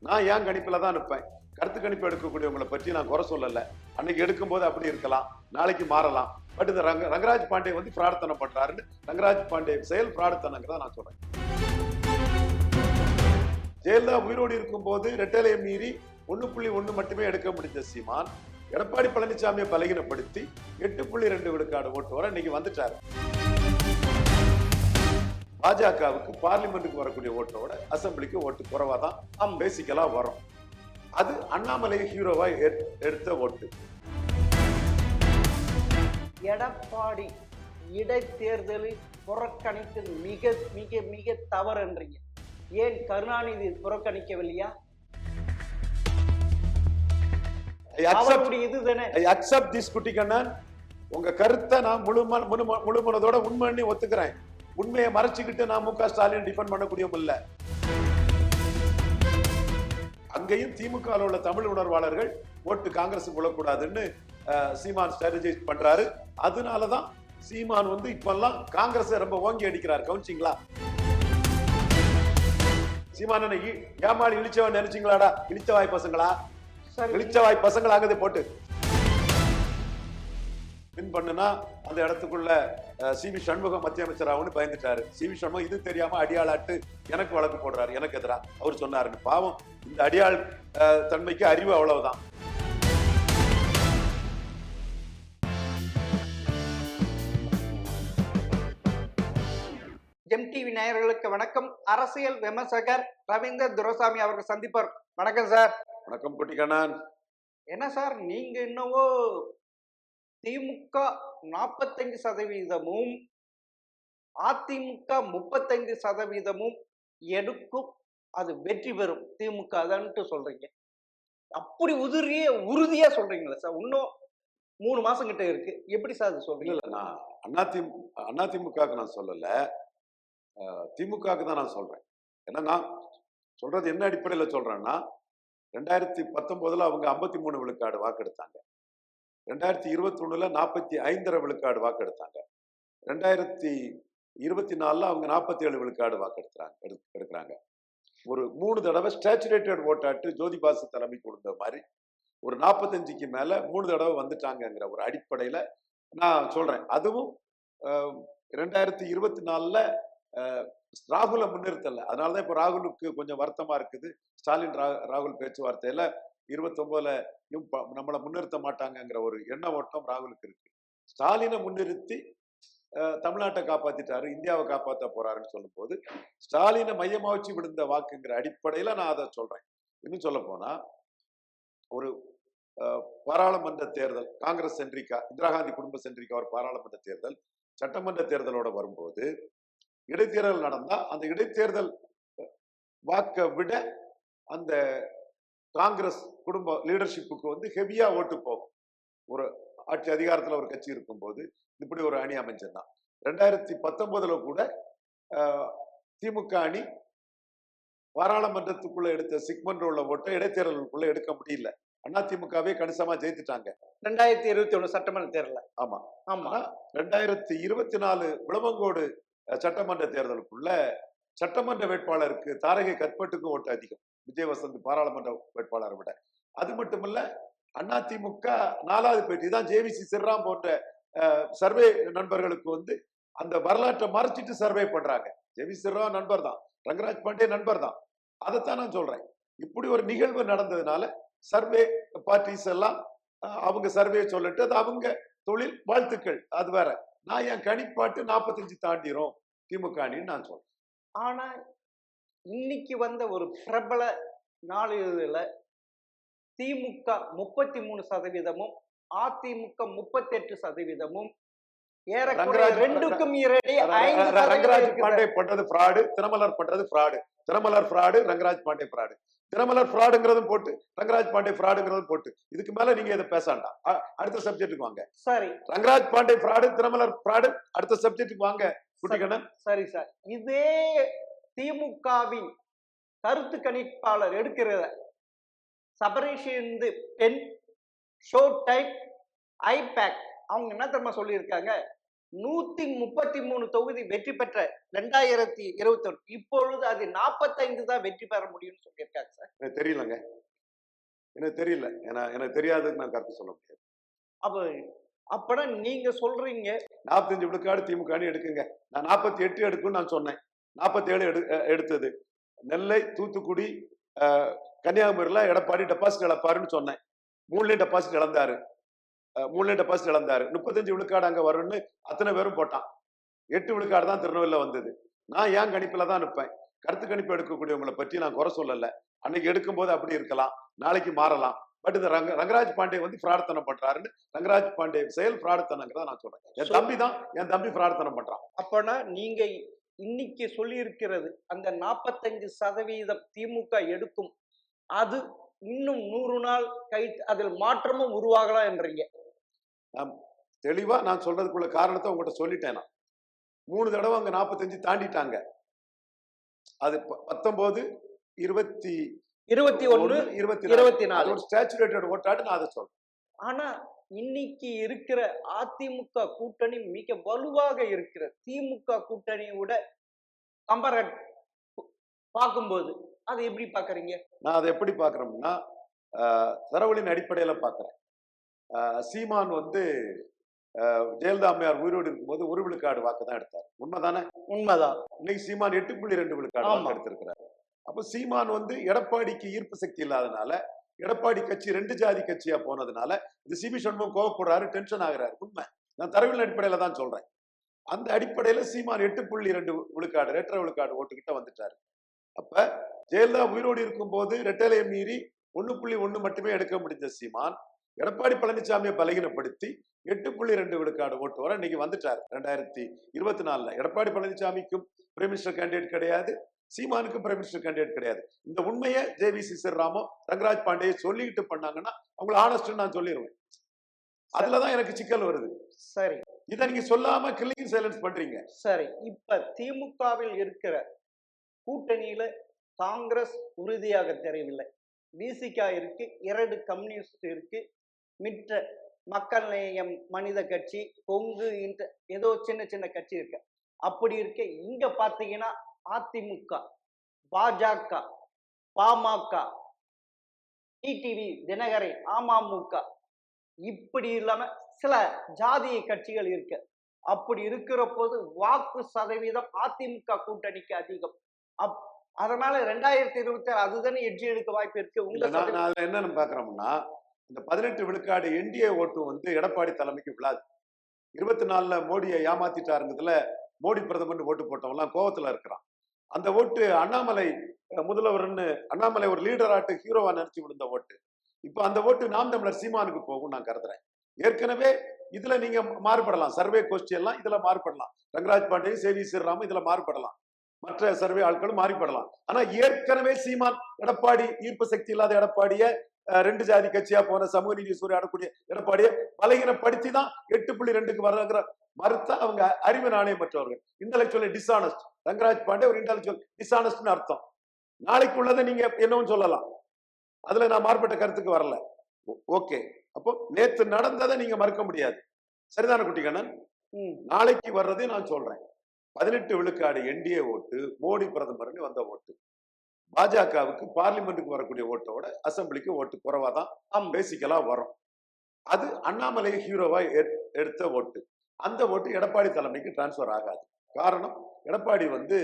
நான் ஏன் கணிப்புல தான் நிற்பேன். கருத்து கணிப்பு எடுக்கக்கூடியவங்களை பற்றி நான் குறை சொல்லல. அன்னைக்கு எடுக்கும்போது அப்படி இருக்கலாம், நாளைக்கு மாறலாம். பட் இந்த ரங்கராஜ் பாண்டே வந்து பிரார்த்தனம் பண்றாருன்னு ரங்கராஜ் பாண்டே செயல் பிரார்த்தனைங்கிறத நான் சொல்றேன். ஜெயலலிதா உயிரோடு இருக்கும் போது ரெட்டலையை மீறி 1.1 மட்டுமே எடுக்க முடிஞ்ச சீமான் எடப்பாடி பழனிசாமியை பலகீனப்படுத்தி 8.2 விழுக்காடு ஓட்டு வர இன்னைக்கு வந்துட்டாரு. பாஜகவுக்கு பார்லிமெண்ட்டுக்கு வரக்கூடிய ஓட்டோட அசம்பிளிக்கு ஓட்டு குறைவா தான் பேசிக்கலா வரும். அது அண்ணாமலை ஹீரோவா எடுத்த ஓட்டு. எடப்பாடி இடைத்தேர்தலில் புறக்கணித்து மிக மிக மிக தவறுன்றீங்க. ஏன் கருணாநிதி புறக்கணிக்கவில்லையா? உங்க கருத்தை நான் முழுமனதோட உண்மைன்னு ஒத்துக்கிறேன். உண்மையை மறைச்சுக்கிட்டு நான் மு க ஸ்டாலின் டிஃபெண்ட் பண்ணக்கூடிய இல்ல. அங்கேயும் திமுக உள்ள தமிழ் உணர்வாளர்கள் ஓட்டு காங்கிரஸ் விழக்கூடாதுன்னு சீமான் ஸ்ட்ராட்டஜைஸ் பண்றாரு. அதனாலதான் சீமான் வந்து இப்பெல்லாம் காங்கிரஸ் ரொம்ப ஓங்கி அடிக்கிறார். கவனிச்சிங்களா? சீமான் ஏமாளி இழிச்சவன் நினைச்சீங்களாடா? இழிச்சவாய் பசங்களா, இழிச்சவாய் பசங்களாகவே போட்டு பின் பண்ணுனா அந்த இடத்துக்குள்ள சி.வி. சண்முகம் மத்திய அமைச்சராகனு பயந்துட்டாரு. சி.வி. சண்முகம் இது தெரியாம அடியாளாட்டு எனக்கு வழக்கு போடுறாரு, எனக்கு எதிரா. அவர் சொன்னாரு, பாவம் இந்த அடியாள் தன்மைக்கு அறிவு அவ்வளவுதான். எம்டிவி நேயர்களுக்கு வணக்கம். அரசியல் விமர்சகர் ரவீந்தர் துரைசாமி அவர்கள் சந்திப்பார். வணக்கம் சார். வணக்கம் குட்டிக்கண்ணன். என்ன சார், நீங்க என்னவோ திமுக 45%, அதிமுக 35% எடுக்கும், அது வெற்றி பெறும் திமுக தான்ட்டு சொல்றீங்க. அப்படி உறுதியா சொல்றீங்களா சார்? இன்னும் 3 மாசம் கிட்ட இருக்கு, எப்படி சார் அது சொல்றீங்க? இல்ல, நான் அதிமுக நான் சொல்லல, திமுகவுக்கு தான் நான் சொல்றேன். ஏன்னா நான் சொல்றது என்ன அடிப்படையில சொல்றேன்னா, 2019 அவங்க 53 விழுக்காடு வாக்கெடுத்தாங்க. 2021 45 விழுக்காடு வாக்கெடுத்தாங்க. 2024 அவங்க 47 விழுக்காடு வாக்கெடுக்கிறாங்க. ஒரு 3 தடவை ஸ்டாச்சுரேட்டட் ஓட்டாட்டு ஜோதிபாசு தலைமை கொடுத்த மாதிரி ஒரு 45க்கு மேல 3 தடவை வந்துட்டாங்கிற ஒரு அடிப்படையில நான் சொல்றேன். அதுவும் 2024 ராகுல முன்னிறுத்தல. அதனாலதான் இப்ப ராகுலுக்கு கொஞ்சம் வருத்தமா இருக்குது. ஸ்டாலின் ராகுல் பேச்சுவார்த்தையில 29யும் நம்மளை முன்னிறுத்த மாட்டாங்கிற ஒரு எண்ண ஓட்டம் ராகுலுக்கு இருக்கு. ஸ்டாலினை முன்னிறுத்தி தமிழ்நாட்டை காப்பாத்திட்டாரு, இந்தியாவை காப்பாற்ற போறாருன்னு சொல்லும் போது ஸ்டாலினை மையமா வச்சு விழுந்த வாக்குங்கிற அடிப்படையில நான் அதை சொல்றேன். இன்னும் சொல்ல போனா, ஒரு பாராளுமன்ற தேர்தல் காங்கிரஸ் சென்ட்ரிக்கா, இந்திரா காந்தி குடும்ப சென்ட்ரிக்கா ஒரு பாராளுமன்ற தேர்தல் சட்டமன்ற தேர்தலோட வரும்போது இடைத்தேர்தல் நடந்தா அந்த இடைத்தேர்தல் வாக்கை விட அந்த காங்கிரஸ் குடும்ப லீடர்ஷிப்புக்கு வந்து ஹெவியா ஓட்டு போகும். ஒரு ஆட்சி அதிகாரத்துல ஒரு கட்சி இருக்கும் போது இப்படி ஒரு அணி அமைஞ்சதுதான். 2019 கூட திமுக அணி பாராளுமன்றத்துக்குள்ள எடுத்த சிக்மன்ற உள்ள ஓட்டை இடைத்தேர்தலுக்குள்ள எடுக்க முடியல. அதிமுகவே கணிசமா ஜெயித்துட்டாங்க 2021 சட்டமன்ற தேர்தல். ஆமா ஆமா 2024 விளவங்கோடு சட்டமன்ற தேர்தலுக்குள்ள சட்டமன்ற வேட்பாளருக்கு தாரகை கற்பட்டுக்கு ஓட்டு அதிகம், விஜயவசந்த் பாராளுமன்ற வேட்பாளரை விட. அது மட்டுமல்ல, அதிமுக 4வது பேட்டி தான் ஜேவிசி சிறாம் போன்ற சர்வே நண்பர்களுக்கு வந்து அந்த வரலாற்றை மறைச்சிட்டு சர்வே பண்றாங்க. ஜேவிசி சிறாம் நண்பர் தான், ரங்கராஜ் பாண்டே நண்பர் தான். அதைத்தான் நான் சொல்றேன். இப்படி ஒரு நிகழ்வு நடந்ததுனால சர்வே பார்ட்டிஸ் எல்லாம் அவங்க சர்வே சொல்லிட்டு அது அவங்க தொழில், வாழ்த்துக்கள், அது வேற. நான் என் கணிப்பாட்டு 45 தாண்டிரும் திமுக அணின்னு நான் சொல்றேன். ஆனா இன்னைக்கு வந்த ஒரு பிரபல நாளிதழில திமுக 33%, அதிமுக 38%, ஏறக்குறைய 2க்கும் இரடி 5%. ரங்கராஜ் பாண்டே பண்றது ஃப்ராடு, தினமலர் பண்றது fraud. Dinamalar fraud, Rangaraj Pandey fraud. Dinamalar ஃப்ராடுங்கிறதும் போட்டு, ரங்கராஜ் பாண்டே ஃப்ராடுங்கிறதும் போட்டு, இதுக்கு மேல நீங்க இதை பேசாண்டா. அடுத்த சப்ஜெக்ட்டுக்கு வாங்க. சரி, ரங்கராஜ் பாண்டே ஃப்ராடு, தினமலர் ஃப்ராடு, அடுத்த சப்ஜெக்ட்டுக்கு வாங்க குட்டிக்கண்ணன். சரி சார், இதே திமுகவின் கருத்து கணிப்பாளர் எடுக்கிறத சபரேஷன் பென், ஷோ டைம், ஐபேக், அவங்க என்ன தெரியுமா சொல்லியிருக்காங்க? 133 தொகுதி வெற்றி பெற்ற 2021 இப்பொழுது அது 45 தான் வெற்றி பெற முடியும்னு சொல்லியிருக்காங்க சார். எனக்கு தெரியலங்க, எனக்கு தெரியல. எனக்கு தெரியாதுன்னு நான் கருத்து சொல்ல முடியாது. அப்ப அப்பனா நீங்க சொல்றீங்க 45 விழுக்காடு திமுக எடுக்குங்க. நான் 48 எடுக்கும்னு நான் சொன்னேன். 47 எடுத்தது. நெல்லை, தூத்துக்குடி, கன்னியாகுமரியில எடப்பாடி டெபாசிட் இழப்பாருன்னு சொன்னேன். 3லயும் டெபாசிட் இழந்தாரு. 35 விழுக்காடு அங்க வரும்னு அத்தனை பேரும் போட்டான். 8 விழுக்காடு தான் திருநெல்வேலியில வந்தது. நான் ஏன் கணிப்புல தான் நிற்பேன். கருத்து கணிப்பு எடுக்கக்கூடியவங்களை பற்றி நான் குறை சொல்லல. அன்னைக்கு எடுக்கும்போது அப்படி இருக்கலாம், நாளைக்கு மாறலாம். பட் இந்த ரங்கராஜ் பாண்டே வந்து பிரார்த்தனை பண்றாருன்னு ரங்கராஜ் பாண்டே செயல் பிரார்த்தனைங்கிறத நான் சொல்றேன். என் தம்பி பிரார்த்தனை பண்றான். அப்பனா நீங்க இன்னைக்கு சொல்லி இருக்கிறது அந்த 45% திமுக எடுக்கும், அது இன்னும் 100 நாள் கழித்து அதில் மாற்றமும் உருவாகலாம் என்றீங்க. தெளிவா நான் சொல்றதுக்குள்ள காரணத்தை உங்ககிட்ட சொல்லிட்டேன். நான் 3 தடவை அங்க 45 தாண்டிட்டாங்க. அது 19, 20, 21, 24 ஸ்டாச்சுரேட்டட் ஓட்டாடு நான் அதை சொல்றேன். ஆனா இன்னைக்கு இருக்கிற அதிமுக கூட்டணி மிக வலுவாக இருக்கிற திமுக கூட்டணியை விட கம்பேர் பார்க்கும்போது அதை எப்படி பாக்குறீங்க? நான் அதை எப்படி பாக்குறேன்னா தரவுகளின் அடிப்படையில பாக்குறேன். சீமான் வந்து ஜெயலலிதா அம்மையார் உயிரோடு இருக்கும்போது 1 விழுக்காடு வாக்கு தான் எடுத்தார். உண்மைதானே? உண்மைதான். இன்னைக்கு சீமான் 8.2 விழுக்காடு வாக்கு எடுத்திருக்கிறார். அப்ப சீமான் வந்து எடப்பாடிக்கு ஈர்ப்பு சக்தி இல்லாதனால, எடப்பாடி கட்சி 2 ஜாதி கட்சியா போனதுனால இது சிபி சண்முகம் கோவப்படுறாரு, டென்ஷன் ஆகுறாரு. உண்மை. நான் தரவின் அடிப்படையில தான் சொல்றேன். அந்த அடிப்படையில சீமான் 8.2 விழுக்காடு 2.5 விழுக்காடு ஓட்டுக்கிட்ட வந்துட்டாரு. அப்ப ஜெயலலிதா உயிரோடு இருக்கும் போது ரெட்டலையை மீறி 1.1 மட்டுமே எடுக்க முடிஞ்ச சீமான் எடப்பாடி பழனிசாமியை பலகீனப்படுத்தி 8.2 விழுக்காடு ஓட்டு வர இன்னைக்கு வந்துட்டாரு. 2024 எடப்பாடி பழனிசாமிக்கும் பிரைம் மினிஸ்டர் கேண்டிடேட் கிடையாது, சீமானுக்கு பிரைம் மினிஸ்டர் கேண்டிடேட் கிடையாது. இந்த உண்மையை ஜேவிசி ஸ்ரீராமோ ரங்கராஜ் பாண்டே சொல்லிக்கிட்டு பண்ணாங்கன்னா அவங்களை ஆனஸ்ட் நான் சொல்லிடுவேன். அதுலதான் எனக்கு சிக்கல் வருது. சரி, இதை நீங்க சொல்லாம கில்லிங் சைலன்ஸ் பண்றீங்க. சரி, இப்ப திமுகவில் இருக்கிற கூட்டணியில காங்கிரஸ் உறுதியாக தெரியவில்லை. பிசிகா இருக்கு, 2 கம்யூனிஸ்ட் இருக்கு, மிற்ற மக்கள் நேயம் மனித கட்சி, கொங்கு ஏதோ சின்ன சின்ன கட்சி இருக்கு. அப்படி இருக்க இங்க பாத்தீங்கன்னா அதிமுக, பாஜக, பாமக, டிடிவி தினகரை, அமமுக, இப்படி இல்லாம சில ஜாதிய கட்சிகள் இருக்கு. அப்படி இருக்கிற போது வாக்கு சதவீதம் அதிமுக கூட்டணிக்கு அதிகம். அதனால 2026 அதுதானே எட்ஜி எடுக்க வாய்ப்பு இருக்கு. என்ன பாக்குறோம்னா இந்த 18 விழுக்காடு என்டிஏ ஓட்டு வந்து எடப்பாடி தலைமைக்கு விழாது. 24 மோடியை ஏமாத்திட்டாருங்கிறதுல மோடி பிரதமர் ஓட்டு போட்டவங்கலாம் கோவத்துல இருக்கிறான். அந்த ஓட்டு அண்ணாமலை முதல்வர்னு அண்ணாமலை ஒரு லீடர் ஆட்டு ஹீரோவா நினைச்சு விழுந்த ஓட்டு இப்ப அந்த ஓட்டு நாம் தமிழர் சீமானுக்கு போகும் நான் கருதுறேன். ஏற்கனவே இதுல நீங்க மாறுபடலாம், சர்வே கோஷ்டி எல்லாம் இதுல மாறுபடலாம், ரங்கராஜ் பாண்டே சேவி ஸ்ரீராம இதுல மாறுபடலாம், மற்ற சர்வே ஆட்களும் மாறிப்படலாம். ஆனா ஏற்கனவே சீமான் எடப்பாடி ஈர்ப்பு சக்தி இல்லாத எடப்பாடிய 2 ஜாதி கட்சியா போன சமூக நீதி சூறையாடக்கூடிய எடப்பாடியை பலகீனப்படுத்தி தான் 8.2க்கு வர்றங்கிற மறுத்த அவங்க அறிவு நாணயமற்றவர்கள், இன்டலெக்சுவலி டிஸ்ஆனஸ்ட். ரங்கராஜ் பாண்டே ஒரு இன்டலெக்சுவல் டிஸ்ஆனஸ்ட்னு அர்த்தம். நாளைக்கு உள்ளதை நீங்க என்னவும் சொல்லலாம், அதுல நான் மாறுபட்ட கருத்துக்கு வரல. ஓகே, அப்போ நேத்து நடந்ததை நீங்க மறுக்க முடியாது. சரிதான குட்டிக்கண்ணன்? நாளைக்கு வர்றதே நான் சொல்றேன். 18 விழுக்காடு என்டிஏ ஓட்டு மோடி பிரதமர்னு வந்த ஓட்டு, பாஜகவுக்கு பார்லிமெண்ட்டுக்கு வரக்கூடிய ஓட்டோட அசம்பிளிக்கு ஓட்டு குறைவா தான் பேசிக்கலா வரும். அது அண்ணாமலை ஹீரோவா எடுத்த ஓட்டு. அந்த ஓட்டு எடப்பாடி தலைமைக்கு டிரான்ஸ்பர் ஆகாது. காரணம், எடப்பாடி வந்து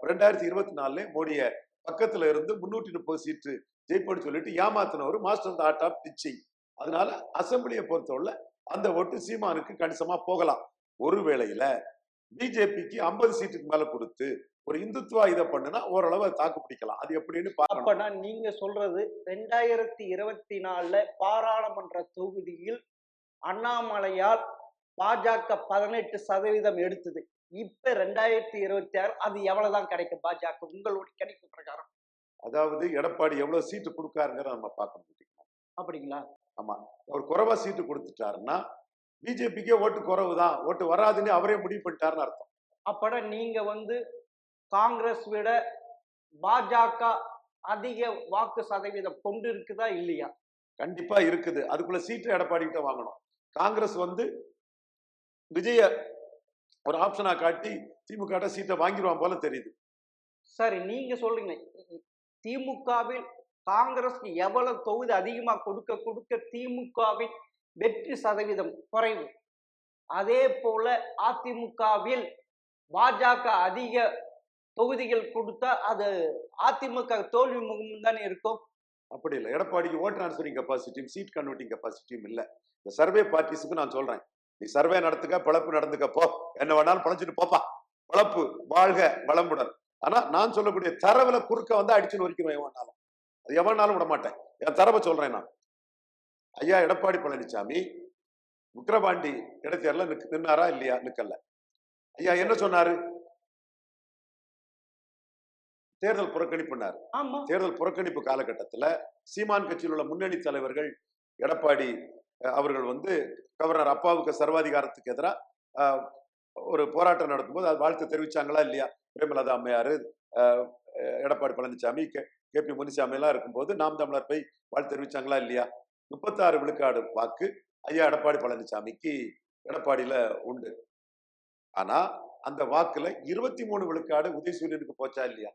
2024 மோடிய பக்கத்துல இருந்து 330 சீட்டு ஜெயிப்போன்னு சொல்லிட்டு ஏமாத்தினவர் மாஸ்டர் ஆர்ட் ஆஃப் டீச்சிங். அதனால அசம்பிளியை பொறுத்தவரை அந்த ஓட்டு சீமானுக்கு கணிசமா போகலாம். ஒருவேளையில பிஜேபிக்கு 50 சீட்டுக்கு மேல கொடுத்து ஒரு இந்துத்துவா இதை பண்ணுனா ஓரளவு தாக்கு பிடிக்கலாம். அது எப்படின்னு பார்க்கணும். நீங்க சொல்றது 2024 பாராளுமன்ற தொகுதியில் அண்ணாமலையால் பாஜக 18% எடுத்தது. இப்ப 2026 அது எவ்வளவுதான் கிடைக்கும் பாஜக உங்களுடைய கணிப்பு பிரகாரம்? அதாவது எடப்பாடி எவ்வளவு சீட்டு கொடுக்காருங்கிற நம்ம பார்க்க முடியும். அப்படிங்களா? ஆமா, அவர் குறைவா சீட்டு கொடுத்துட்டாருன்னா பிஜேபிக்கே ஓட்டு குறைவுதான், ஓட்டு வராதுன்னு அவரே முடிவு பண்ணிட்டாருன்னு அர்த்தம். அப்பட நீங்க வந்து காங்கிரஸ் விட பாஜக அதிக வாக்கு சதவீதம் கொண்டு இருக்குதா இல்லையா? கண்டிப்பா இருக்குது. அதுக்குள்ள சீட்டு எடப்பாடி கிட்ட வாங்கணும். காங்கிரஸ் வந்து விஜய ஒரு ஆப்ஷனா காட்டி திமுக சீட்டை வாங்கிடுவான் போல தெரியுது. சரி, நீங்க சொல்றீங்க திமுகவில் காங்கிரஸ்க்கு எவ்வளவு தொகுதி அதிகமா கொடுக்க கொடுக்க திமுகவின் வெற்றி சதவீதம் குறைவு. அதே போல அதிமுகவில் பாஜக அதிக தொகுதிகள் கொடுத்தா அது அதிமுக தோல்வி முகம் தானே இருக்கும். அப்படி இல்லை. எடப்பாடிக்கு ஓட் டிரான்ஸ்பரிங் கெப்பாசிட்டியும் சீட் கன்வெர்ட்டிங் கெப்பாசிட்டியும் இல்லை. இந்த சர்வே பார்ட்டிஸுக்கு நான் சொல்றேன், நீ சர்வே நடத்துக்க, பிழப்பு நடந்துக்க, போ, என்ன வேணாலும் பழச்சிட்டு போப்பா, பிழப்பு, வாழ்க வளமுடன். ஆனா நான் சொல்லக்கூடிய தரவுல குறுக்க வந்து அடிச்சு நொறுக்கிறோம் எவனாலும். அது எவனாலும் விட மாட்டேன். என் தரவை சொல்றேன் நான். ஐயா எடப்பாடி பழனிசாமி விக்கிரவாண்டி இடைத்தேர்தல நின்னாரா இல்லையா? நிக்கல. ஐயா என்ன சொன்னாரு? தேர்தல் புறக்கணிப்புனார். ஆமா, தேர்தல் புறக்கணிப்பு காலகட்டத்தில் சீமான் கட்சியில் உள்ள முன்னணி தலைவர்கள் எடப்பாடி அவர்கள் வந்து கவர்னர் அப்பாவுக்கு சர்வாதிகாரத்துக்கு எதிராக ஒரு போராட்டம் நடத்தும்போது அது வாழ்த்து தெரிவிச்சாங்களா இல்லையா? பிரேமலதா அம்மையாரு, எடப்பாடி பழனிசாமி, KP முனிசாமி எல்லாம் இருக்கும்போது நாம் தமிழர் போய் வாழ்த்து தெரிவிச்சாங்களா இல்லையா? 36 விழுக்காடு வாக்கு ஐயா எடப்பாடி பழனிசாமிக்கு எடப்பாடியில உண்டு. ஆனா அந்த வாக்குல 23 விழுக்காடு உதயசூரியனுக்கு போச்சா இல்லையா?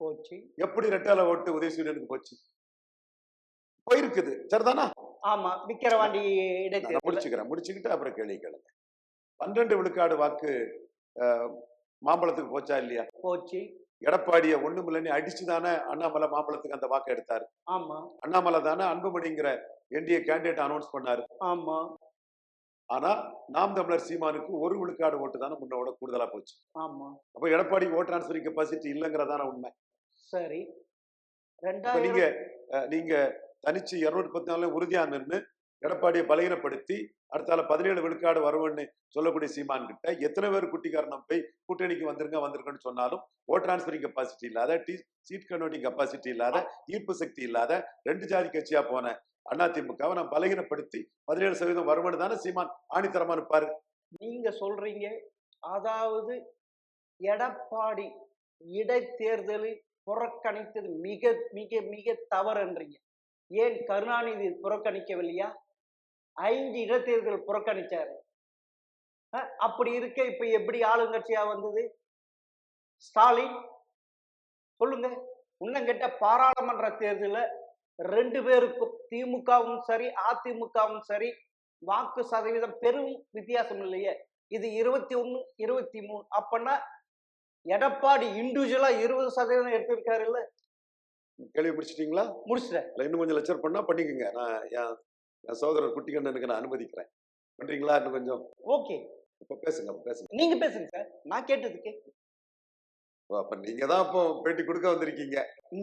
போச்சு. எப்படி ரெட்டால ஓட்டு உதயசூரியனுக்கு போச்சு? போயிருக்குது. சரிதானா? ஆமா, விக்கிரவாண்டி இடைத்தேர்தல். முடிச்சுக்கிட்டு அப்புறம் கேள்வி கேளுங்க. 12 விழுக்காடு வாக்கு மாம்பழத்துக்கு போச்சா இல்லையா? போச்சு. எடப்பாடிய ஒண்ணுமில்லன்னு அடிச்சுதானே அண்ணாமலை மாம்பழத்துக்கு அந்த வாக்கு எடுத்தாரு. ஆமா, அண்ணாமலை தானே அன்புமணிங்கிற NDA கேண்டிடேட் அனௌன்ஸ் பண்ணாரு. ஆமா, ஆனா நாம் தமிழர் சீமானுக்கு 1 விழுக்காடு ஓட்டு தானே முன்னோட கூடுதலா போச்சு. ஆமா. அப்ப எடப்பாடி ஓட் டிரான்ஸ்பரிங் கெப்பாசிட்டி இல்லைங்கிறதான உண்மை. சரி, நீங்க நீங்க தனிச்சு 214 உறுதியா நின்று எடப்பாடியை பலகீனப்படுத்தி அடுத்தால 17 விழுக்காடு வருவன்னு சொல்லக்கூடிய சீமான் கிட்ட எத்தனை பேர் குட்டிக்காரணம் போய் கூட்டணிக்கு வந்திருக்கன்னு சொன்னாலும் ஓட் டிரான்ஸ்பரிங் கெப்பாசிட்டி இல்லாத, சீட் கன்வெர்ட்டிங் கெப்பாசிட்டி இல்லாத, ஈர்ப்பு சக்தி இல்லாத 2 ஜாதி கட்சியா போன அதிமுகவை நாம் பலகீனப்படுத்தி 17% வருவன்னு தானே சீமான் ஆணித்தரமா இருப்பாரு. நீங்க சொல்றீங்க, அதாவது எடப்பாடி இடைத்தேர்தலில் புறக்கணித்தது மிக மிக மிக தவறுன்றீங்க. ஏன் கருணாநிதி புறக்கணிக்கவில்லையா? 5 இடைத்தேர்தல் புறக்கணிச்சாரு. அப்படி இருக்க இப்ப எப்படி ஆளுங்கட்சியா வந்தது ஸ்டாலின்? சொல்லுங்க. இன்னும் கேட்ட பாராளுமன்ற தேர்தலில் 2 பேருக்கும் திமுகவும் சரி அதிமுகவும் சரி வாக்கு சதவீதம் பெரும் வித்தியாசம் இல்லையே. இது 21, 23. அப்பன்னா எடப்பாடி இண்டிவிஜுவலா 20% எடுத்திருக்காரு இல்ல. கேள்வி முடிச்சிட்டீங்களா? முடிச்சிட்டேன். இன்னும் கொஞ்சம் லெக்சர் பண்ணா பண்ணிக்கங்க. நான் என் சகோதரர் குட்டிக்கண்ணனுக்கு நான் அனுமதிக்கிறேன். பண்றீங்களா? இன்னும் கொஞ்சம். ஓகே, இப்ப பேசுங்க. நீங்க பேசுங்க சார், நான் கேட்டதுக்கு. அப்ப நீங்க தான் இப்போ பேட்டி கொடுக்க வந்திருக்கீங்க.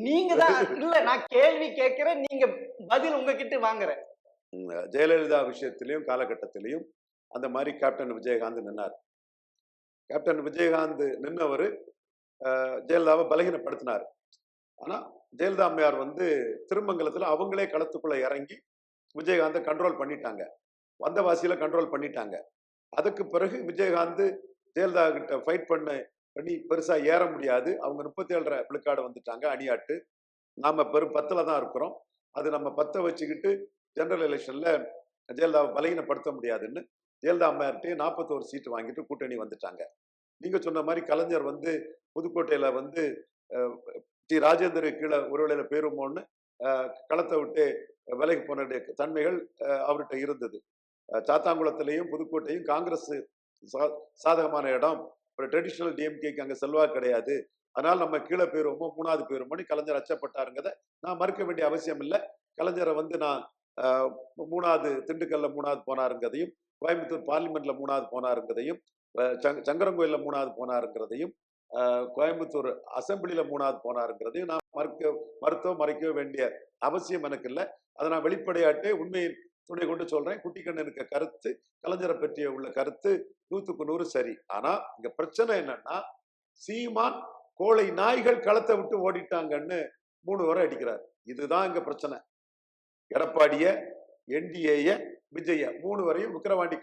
நீங்க தான் இல்ல, நான் கேள்வி கேட்கிறேன், நீங்க பதில் உங்ககிட்ட வாங்குறேன். ஜெயலலிதா விஷயத்திலையும் காலகட்டத்திலையும் அந்த மாதிரி கேப்டன் விஜயகாந்த் நின்னார். கேப்டன் விஜயகாந்த் நின்னவர் ஜெயலலிதாவை பலகீனப்படுத்தினார். ஆனா ஜெயலலிதா அம்மையார் வந்து திருமங்கலத்துல அவங்களே களத்துக்குள்ள இறங்கி விஜயகாந்தை கண்ட்ரோல் பண்ணிட்டாங்க. வந்தவாசியில கண்ட்ரோல் பண்ணிட்டாங்க. அதுக்கு பிறகு விஜயகாந்த் ஜெயலலிதா கிட்ட ஃபைட் பண்ணி பெருசா ஏற முடியாது. அவங்க 37 விழுக்காடு வந்துட்டாங்க அணியாட்டு. நாம பெரும் 10ல தான் இருக்கிறோம். அது நம்ம 10 வச்சுக்கிட்டு ஜெனரல் எலெக்ஷன்ல ஜெயலலிதாவை பலகீனப்படுத்த முடியாதுன்னு ஜெயலலிதா அம்மையார்கிட்டே 41 சீட்டு வாங்கிட்டு கூட்டணி வந்துட்டாங்க. நீங்க சொன்ன மாதிரி கலைஞர் வந்து புதுக்கோட்டையில வந்து ராஜேந்திர கீழே ஒருவேளையில பேருமோன்னு களத்தை விட்டு விலைக்கு போன தன்மைகள் அவர்கிட்ட இருந்தது. சாத்தாங்குளத்திலையும் புதுக்கோட்டையும் காங்கிரஸ் சாதகமான இடம். ட்ரெடிஷனல் டிஎம்கேக்கு அங்க செல்வாக்கு கிடையாது. அதனால நம்ம கீழே போயிருவோமோ 3வது போயிருமோன்னு கலைஞர் அச்சப்பட்டாருங்கிறத நான் மறுக்க வேண்டிய அவசியம் இல்லை. கலைஞரை வந்து நான் 3வது திண்டுக்கல்ல 3வது போனாருங்கிறதையும், கோயம்புத்தூர் பார்லிமெண்ட்ல 3வது போனாருங்கிறதையும், சங்கரங்கோயில்ல 3வது போனாருங்கிறதையும், கோயம்புத்தூர் அசம்பிளில 3வது போனாருங்கிறதையும் நான் மறைக்க வேண்டிய அவசியம் எனக்கு இல்லை. அதை நான் வெளிப்படையாட்டே உண்மையை துணை கொண்டு சொல்றேன். குட்டிக்கண்ணனுக்கு கருத்து, கலைஞரை பற்றிய உள்ள கருத்து 100க்கு 100 சரி. ஆனா இங்க பிரச்சனை என்னன்னா, சீமான் கோழை நாய்கள் களத்தை விட்டு ஓடிட்டாங்கன்னு 3 வரை அடிக்கிறார். இதுதான் இங்க பிரச்சனை. எடப்பாடிய, NDA, விஜய 3 வரையும் விக்கிரவாண்டி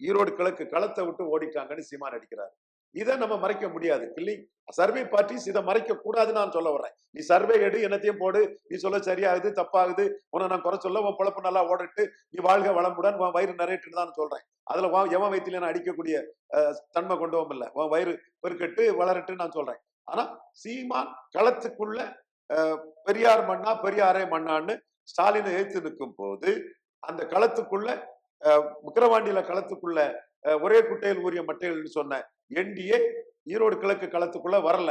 ஈரோடு கிழக்கு களத்தை விட்டு ஓடிட்டாங்கன்னு சீமான் அடிக்கிறார். இதை நம்ம மறைக்க முடியாது. கில்லிங் சர்வே பார்ட்டிஸ் இதை மறைக்க கூடாதுன்னு நான் சொல்ல வர்றேன். நீ சர்வே எடு, என்னத்தையும் போடு, நீ சொல்ல சரியாகுது தப்பாகுது, உன்னை நான் குறை சொல்ல, உன் பொழப்பு நல்லா ஓடட்டு, நீ வாழ்க வளமுடன், உன் வயிறு நிறையட்டுன்னு தான் சொல்றேன். அதுல எவன் வயிற்றுல நான் அடிக்கக்கூடிய தன்மை கொண்டவும் இல்லை. உன் வயிறு பெருக்கட்டு வளரட்டுன்னு நான் சொல்றேன். ஆனா சீமான் களத்துக்குள்ள பெரியார் மண்ணா பெரியாரே மண்ணான்னு ஸ்டாலினை எதிர்த்து நிற்கும் போது அந்த களத்துக்குள்ள விக்கிரவாண்டியில களத்துக்குள்ள ஒரே குட்டையில் ஊறிய மட்டைகள் சொன்ன என்டிஏ ஈரோடு கிழக்கு களத்துக்குள்ள வரல.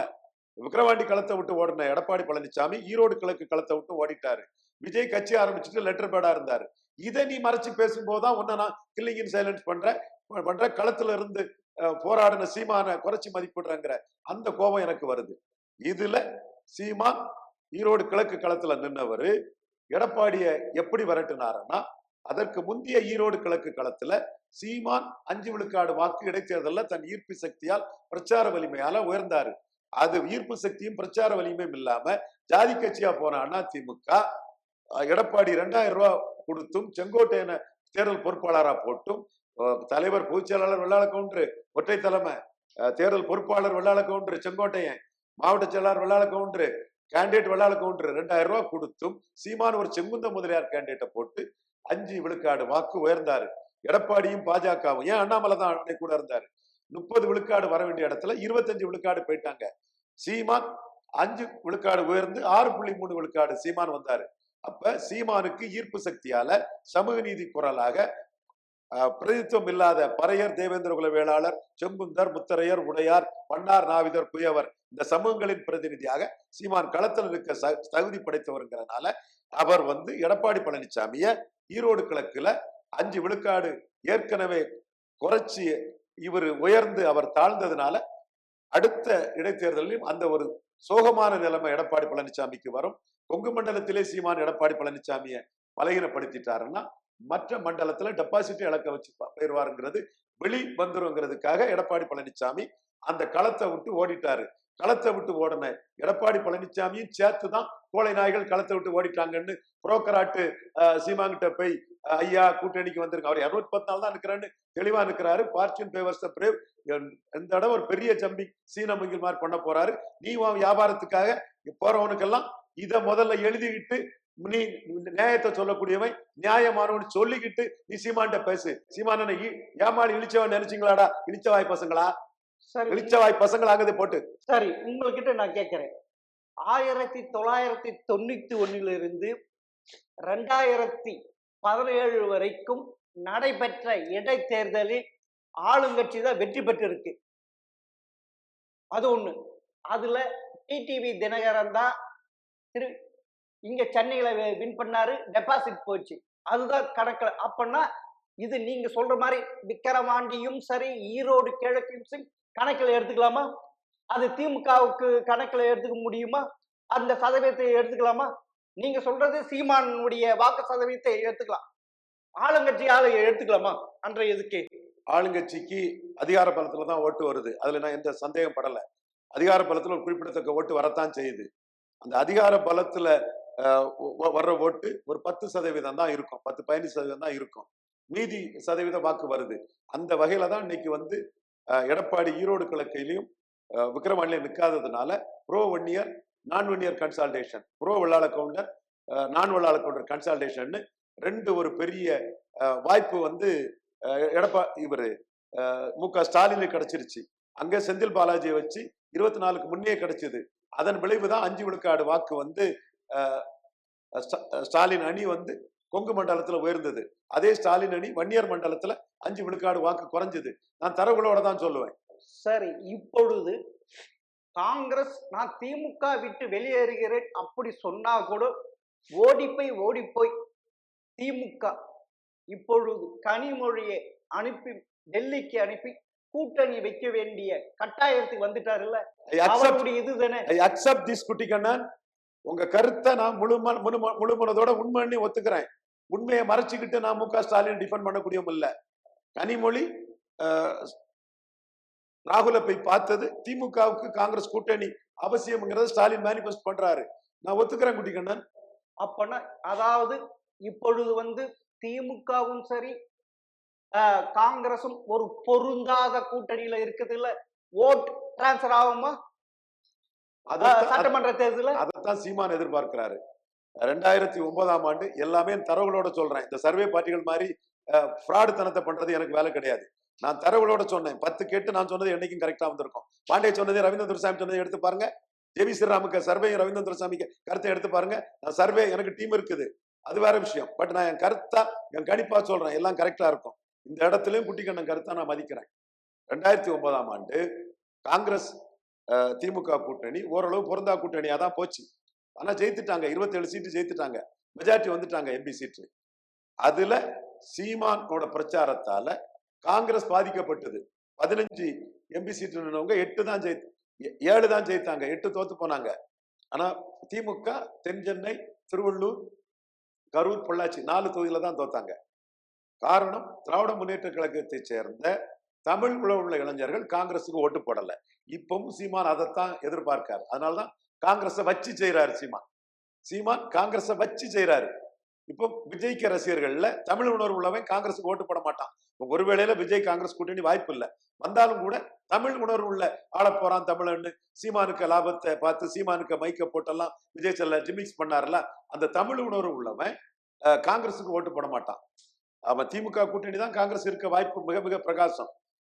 விக்கிரவாண்டி களத்தை விட்டு ஓடின எடப்பாடி பழனிசாமி ஈரோடு கிழக்கு களத்தை விட்டு ஓடிட்டாரு. விஜய் கட்சி ஆரம்பிச்சுட்டு லெட்டர் பேடா இருந்தாரு. இதை நீ மறைச்சு பேசும்போதுதான் உன்ன நான் கில்லிங் இன் சைலன்ஸ் பண்ற களத்துல இருந்து போராடின சீமான குறைச்சி மதிப்பிடுறங்கிற அந்த கோபம் எனக்கு வருது. இதுல சீமான் ஈரோடு கிழக்கு களத்துல நின்னவரு எடப்பாடிய எப்படி விரட்டினாருன்னா, அதற்கு முந்தைய ஈரோடு கிழக்கு களத்துல சீமான் 5 விழுக்காடு வாக்கு இடைத்தேர்தலில் தன் ஈர்ப்பு சக்தியால் பிரச்சார வலிமையால உயர்ந்தாரு. அது ஈர்ப்பு சக்தியும் பிரச்சார வலிமையும் இல்லாம ஜாதி கட்சியா போன அதிமுக எடப்பாடி 2000 ரூபாய் கொடுத்தும் செங்கோட்டையனை தேர்தல் பொறுப்பாளரா போட்டும் தலைவர் பொதுச் செயலாளர் வெள்ளாள கவுண்டர் ஒற்றை தலைமை, தேர்தல் பொறுப்பாளர் வெள்ளாள கவுண்டர் செங்கோட்டையன், மாவட்ட செயலாளர் வெள்ளாள கவுண்டர், கேண்டிடேட் வெள்ளாள கவுண்டர் 2000 ரூபாய் கொடுத்தும் சீமான் ஒரு செங்குந்த முதலியார் கேண்டிடேட்டை போட்டு 5 விழுக்காடு வாக்கு உயர்ந்தாரு. எடப்பாடியும் பாஜகவும், ஏன் அண்ணாமலை தான் அன்னைக்கு கூட இருந்தாரு, 30 விழுக்காடு வர வேண்டிய இடத்துல 25 விழுக்காடு போயிட்டாங்க. சீமான் 5 விழுக்காடு உயர்ந்து 6.3 விழுக்காடு சீமான் வந்தாரு. அப்ப சீமானுக்கு ஈர்ப்பு சக்தியால சமூக நீதி குரலாக பிரதித்துவம் இல்லாத பறையர், தேவேந்திர குல வேளாளர், செங்குந்தர், முத்தரையர், உடையார், பன்னார், நாவிதர், குயவர் இந்த சமூகங்களின் பிரதிநிதியாக சீமான் களத்தில் இருக்க தகுதி படைத்தவருங்கிறதுனால அவர் எடப்பாடி பழனிசாமிய ஈரோடு கிழக்குல 5 விழுக்காடு ஏற்கனவே குறைச்சி இவர் உயர்ந்து அவர் தாழ்ந்ததுனால அடுத்த இடைத்தேர்தலிலும் அந்த ஒரு சோகமான நிலைமை எடப்பாடி பழனிசாமிக்கு வரும். கொங்கு மண்டலத்திலே சீமான் எடப்பாடி பழனிசாமியை பலகீனப்படுத்திட்டாருன்னா மற்ற மண்டலத்துல டெபாசிட் இழக்க வச்சு போயிருவாருங்கிறது வெளி வந்துருங்கிறதுக்காக எடப்பாடி பழனிசாமி அந்த களத்தை விட்டு ஓடிட்டாரு. களத்தை விட்டு ஓடின எடப்பாடி பழனிசாமியும் சேர்த்துதான் கோழை நாய்கள் களத்தை விட்டு ஓடிட்டாங்கன்னு புரோக்கராட்டு சீமாங்கிட்ட போய் ஐயா கூட்டணிக்கு வந்திருக்கு, அவர் 214 தான் நிற்கிறான்னு தெளிவா நிற்கிறாரு. பார்ச்சூன் பேவர்ஸ் பிரேவ் இந்த தடவை ஒரு பெரிய ஜம்பிங் சீன மங்கில் மாதிரி பண்ண போறாரு. நீ வியாபாரத்துக்காக போறவனுக்கெல்லாம் இதை முதல்ல எழுதிக்கிட்டு நீ நியாயத்தை சொல்லக்கூடியவன் நியாயமானவன் சொல்லிக்கிட்டு நீ சீமான்ட்ட பேசு. சீமான ஏமாளி இழிச்சவன் நினைச்சீங்களாடா? இழிச்சவாய் பசங்களா, இழிச்சவாய் பசங்களாகவே போட்டு. சரி, உங்ககிட்ட நான் கேட்கிறேன், 1991 இருந்து 2017 வரைக்கும் நடைபெற்ற இடைத்தேர்தலில் ஆளுங்கட்சி தான் வெற்றி பெற்றிருக்கு. அது ஒண்ணு. அதுல டிடிவி தினகரன் தான் இங்க சென்னையில வின் பண்ணாரு, டெபாசிட் போச்சு. அதுதான் கணக்கு. அப்பன்னா இது நீங்க சொல்ற மாதிரி விக்கிரவாண்டியும் சரி ஈரோடு கிழக்கும் சரி கணக்கில் எடுத்துக்கலாமா? அது திமுகவுக்கு கணக்கில் எடுத்துக்க முடியுமா? அந்த சதவீதத்தை எடுத்துக்கலாமா? நீங்க சொல்றது சீமானுடைய வாக்கு சதவீதத்தை எடுத்துக்கலாம், ஆளுங்கட்சியால எடுத்துக்கலாமா? அன்றைய இதுக்கு ஆளுங்கட்சிக்கு அதிகார பலத்துல தான் ஓட்டு வருது, அதுல நான் எந்த சந்தேகம் படல. அதிகார பலத்துல ஒரு குறிப்பிடத்தக்க ஓட்டு வரத்தான் செய்யுது. அந்த அதிகார பலத்துல வர்ற ஓட்டு ஒரு 10% தான் இருக்கும், 10-15% தான் இருக்கும். மீதி சதவீத வாக்கு வருது. அந்த வகையில தான் இன்னைக்கு எடப்பாடி ஈரோடு கிழக்கையிலையும் விக்கிரவாண்டியிலும் நிற்காததுனால ப்ரோ 1 இயர் நான் 1 year consultation, bro Vellala Gounder நான் வெள்ளாள கவுண்டர் கன்சால்டேஷன் ரெண்டு ஒரு பெரிய வாய்ப்பு இவரு மு.க. ஸ்டாலினுக்கு கிடைச்சிருச்சு. அங்க செந்தில் பாலாஜியை வச்சு 24க்கு முன்னே கிடைச்சது. அதன் விளைவுதான் 5 விழுக்காடு வாக்கு ஸ்டாலின் அணி கொங்கு மண்டலத்துல உயர்ந்தது. அதே ஸ்டாலின் அணி வன்னியர் மண்டலத்துல 5 விழுக்காடு வாக்கு குறைஞ்சது. நான் தரவுகளோட தான் சொல்லுவேன். சரி, இப்பொழுது காங்கிரஸ் நான் திமுக விட்டு வெளியேறுகிறேன் அப்படி சொன்னா கூட ஓடிப்போய் திமுக இப்பொழுது கனிமொழியை அனுப்பி டெல்லிக்கு அனுப்பி கூட்டணி வைக்க வேண்டிய கட்டாயத்துக்கு வந்துட்டாருல்ல, அவருடைய இதுதானே. I accept this Kuttikannan. உங்க கருத்தை நான் முழுமனதோட உண்மைன்னு ஒத்துக்கிறேன். உண்மையை மறைச்சுக்கிட்டு நான் மு.க. ஸ்டாலின் டிஃபெண்ட் பண்ணக்கூடியவும் இல்ல. கனிமொழி ராகுலை போய் பார்த்தது திமுகவுக்கு காங்கிரஸ் கூட்டணி அவசியம்ங்கிறத ஸ்டாலின் மேனிபெஸ்ட் பண்றாரு. நான் ஒத்துக்கிறேன் குட்டிக்கண்ணன். அப்பனா அதாவது இப்பொழுது திமுகவும் சரி காங்கிரசும் ஒரு பொருந்தாத கூட்டணியில இருக்குது இல்ல. ஓட் டிரான்ஸ்ஃபர் ஆகுமா சட்டமன்ற தேர்தலில்? அதைத்தான் சீமான் எதிர்பார்க்கிறாரு. 2009ஆம் ஆண்டு எல்லாமே தரவுகளோட சொல்றேன். இந்த சர்வே பார்ட்டிகள் மாதிரி ஃப்ராடு தனத்தை பண்றது எனக்கு வேலை கிடையாது. நான் தரவுகளோட சொன்னேன். 10 கேட்டு நான் சொன்னது என்னைக்கும் கரெக்டா வந்திருக்கும். பாண்டே சொன்னது, ரவீந்திர துரைசாமி சொன்னதை எடுத்து பாருங்க. ஜெவி ஸ்ரீராமுக்கு சர்வே, ரவீந்திர துரைசாமிக்கு கருத்தை எடுத்து பாருங்க. நான் சர்வே, எனக்கு டீம் இருக்குது, அது வேற விஷயம். பட் நான் என் கருத்தா, என் கணிப்பா சொல்றேன், எல்லாம் கரெக்டா இருக்கும். இந்த இடத்துலயும் குட்டிக்கண்ணன் கருத்தா நான் மதிக்கிறேன். 2009ஆம் ஆண்டு காங்கிரஸ் திமுக கூட்டணி ஓரளவு பொருந்தா கூட்டணியா தான் போச்சு. ஆனா ஜெயித்துட்டாங்க, 27 சீட்டு ஜெயித்துட்டாங்க, மெஜாரிட்டி வந்துட்டாங்க எம்பி சீட்டு. அதுல சீமானோட பிரச்சாரத்தால காங்கிரஸ் பாதிக்கப்பட்டது. 15 எம்பி சீட்டு நின்றவங்க 7 தான் ஜெயித்தாங்க, 8 தோத்து போனாங்க. ஆனா திமுக தென் சென்னை, திருவள்ளூர், கரூர், பொள்ளாச்சி 4 தொகுதியில தான் தோத்தாங்க. காரணம், திராவிட முன்னேற்ற கழகத்தை சேர்ந்த தமிழ் உள்ள இளைஞர்கள் காங்கிரஸுக்கு ஓட்டு போடல. இப்பவும் சீமான் அதைத்தான் எதிர்பார்க்காரு. அதனாலதான் காங்கிரஸை வச்சு செய்யறாரு சீமான் காங்கிரஸை வச்சு செய்யறாரு. இப்போ விஜய்க்கு ரசிகர்கள்ல தமிழ் உணர்வு உள்ளவன் காங்கிரஸுக்கு ஓட்டு போட மாட்டான். ஒருவேளையில விஜய் காங்கிரஸ் கூட்டணி வாய்ப்பு இல்லை, வந்தாலும் கூட தமிழ் உணர்வு உள்ள ஆள போறான் தமிழன்னு சீமானுக்கு லாபத்தை பார்த்து சீமானுக்கு மைக்க போட்டெல்லாம் விஜய் செல்ல ஜிமிக்ஸ் பண்ணாருல, அந்த தமிழ் உணர்வு உள்ளவன் காங்கிரஸுக்கு ஓட்டு போட மாட்டான். அவன் திமுக கூட்டணி தான் காங்கிரஸ் இருக்க வாய்ப்பு மிக மிக பிரகாசம்.